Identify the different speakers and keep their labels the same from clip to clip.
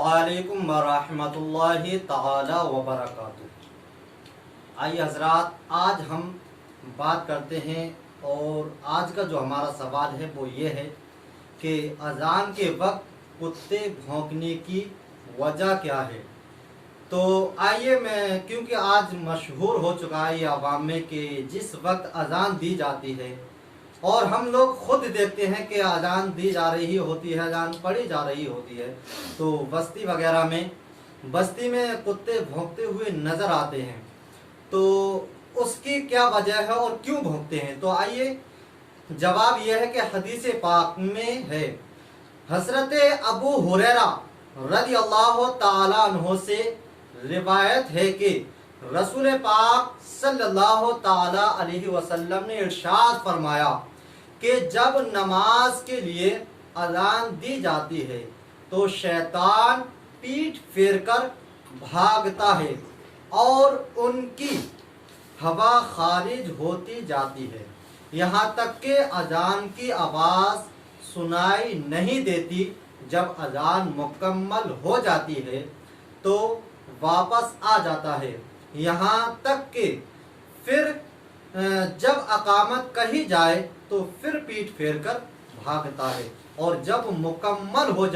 Speaker 1: वालेकुम वरहमतुल्लाहि ताला वबरकातुहू। आइए हजरात, आज हम बात करते हैं और आज का जो हमारा सवाल है वो ये है कि अज़ान के वक्त कुत्ते भौंकने की वजह क्या है। तो आइए क्योंकि आज मशहूर हो चुका है ये अवाम में कि जिस वक्त अज़ान दी जाती है और हम लोग खुद देखते हैं कि अज़ान दी जा रही होती है, अज़ान पढ़ी जा रही होती है, तो बस्ती वगैरह में कुत्ते भौंकते हुए नज़र आते हैं। तो उसकी क्या वजह है और क्यों भौंकते हैं। तो आइए जवाब यह है कि हदीस पाक में है, हज़रत अबू हुरैरा रज़ियल्लाहु ताला अन्हु से रिवायत है कि रसूल पाक सल्लल्लाहु ताला अलैहि वसल्लम ने इरशाद फरमाया कि जब नमाज के लिए अज़ान दी जाती है तो शैतान पीठ फेरकर भागता है और उनकी हवा खारिज होती जाती है, यहाँ तक कि अज़ान की आवाज़ सुनाई नहीं देती। जब अज़ान मुकम्मल हो जाती है तो वापस आ जाता है, यहाँ तक कि फिर जब अकामत कही जाए तो फिर पीठ फेर कर भागता है, और जब मुकम्मल हो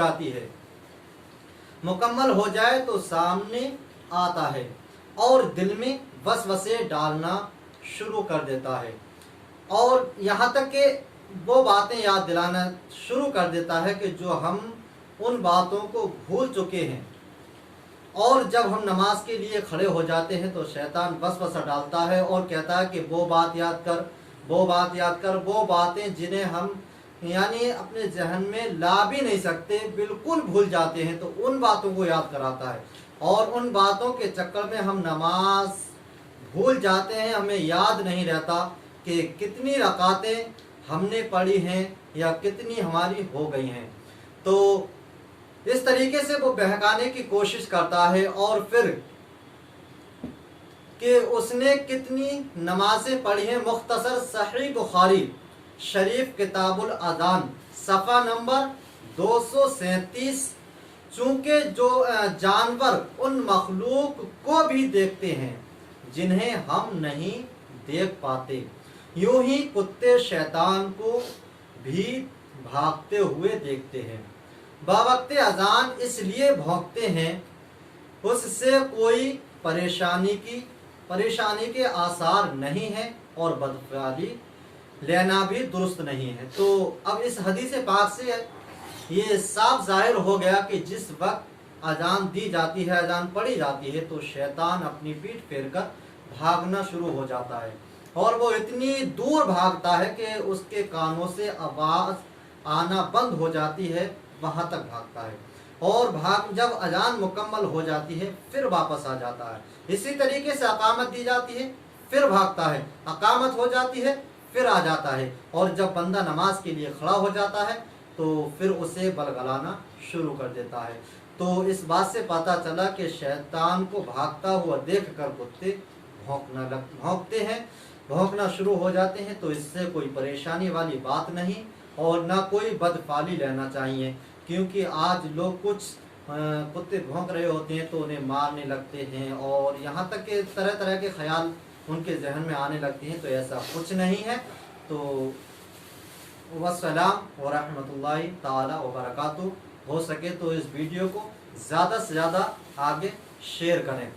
Speaker 1: जाए तो सामने आता है और दिल में वसवसे डालना शुरू कर देता है, और यहाँ तक कि वो बातें याद दिलाना शुरू कर देता है कि जो हम उन बातों को भूल चुके हैं। और जब हम नमाज के लिए खड़े हो जाते हैं तो शैतान वसवसा डालता है और कहता है कि वो बात याद कर, वो बातें जिन्हें हम यानी अपने जहन में ला भी नहीं सकते, बिल्कुल भूल जाते हैं, तो उन बातों को याद कराता है। और उन बातों के चक्कर में हम नमाज भूल जाते हैं, हमें याद नहीं रहता कि कितनी रकातें हमने पढ़ी हैं या कितनी हमारी हो गई हैं। तो इस तरीके से वो बहकाने की कोशिश करता है, और फिर कि उसने कितनी नमाजें पढ़ी हैं। मुख्तसर सहीह बुखारी शरीफ किताबुल अज़ान सफ़ा नंबर 237, चूँकि जो जानवर उन मखलूक को भी देखते हैं जिन्हें हम नहीं देख पाते, यूं ही कुत्ते शैतान को भी भागते हुए देखते हैं। बावक्त अज़ान इसलिए भौंकते हैं, उससे कोई परेशानी के आसार नहीं है और बदख्याली लेना भी दुरुस्त नहीं है। तो अब इस हदीस पाक से ये साफ जाहिर हो गया कि जिस वक्त अज़ान दी जाती है, अज़ान पढ़ी जाती है, तो शैतान अपनी पीठ फेरकर भागना शुरू हो जाता है, और वो इतनी दूर भागता है कि उसके कानों से आवाज़ आना बंद हो जाती है, वहाँ तक भागता है। और जब अज़ान मुकम्मल हो जाती है फिर वापस आ जाता है। इसी तरीके से अकामत दी जाती है फिर भागता है, अकामत हो जाती है फिर आ जाता है, और जब बंदा नमाज के लिए खड़ा हो जाता है तो फिर उसे बलगलाना शुरू कर देता है। तो इस बात से पता चला कि शैतान को भागता हुआ देख कर कुत्ते भौंकना शुरू हो जाते हैं। तो इससे कोई परेशानी वाली बात नहीं और ना कोई बदफाली लेना चाहिए, क्योंकि आज लोग कुछ कुत्ते भौंक रहे होते हैं तो उन्हें मारने लगते हैं, और यहाँ तक कि तरह तरह के ख्याल उनके जहन में आने लगते हैं। तो ऐसा कुछ नहीं है। तो वस्सलाम व रहमतुल्लाहि ताला व बरकातुहू। हो सके तो इस वीडियो को ज़्यादा से ज़्यादा आगे शेयर करें।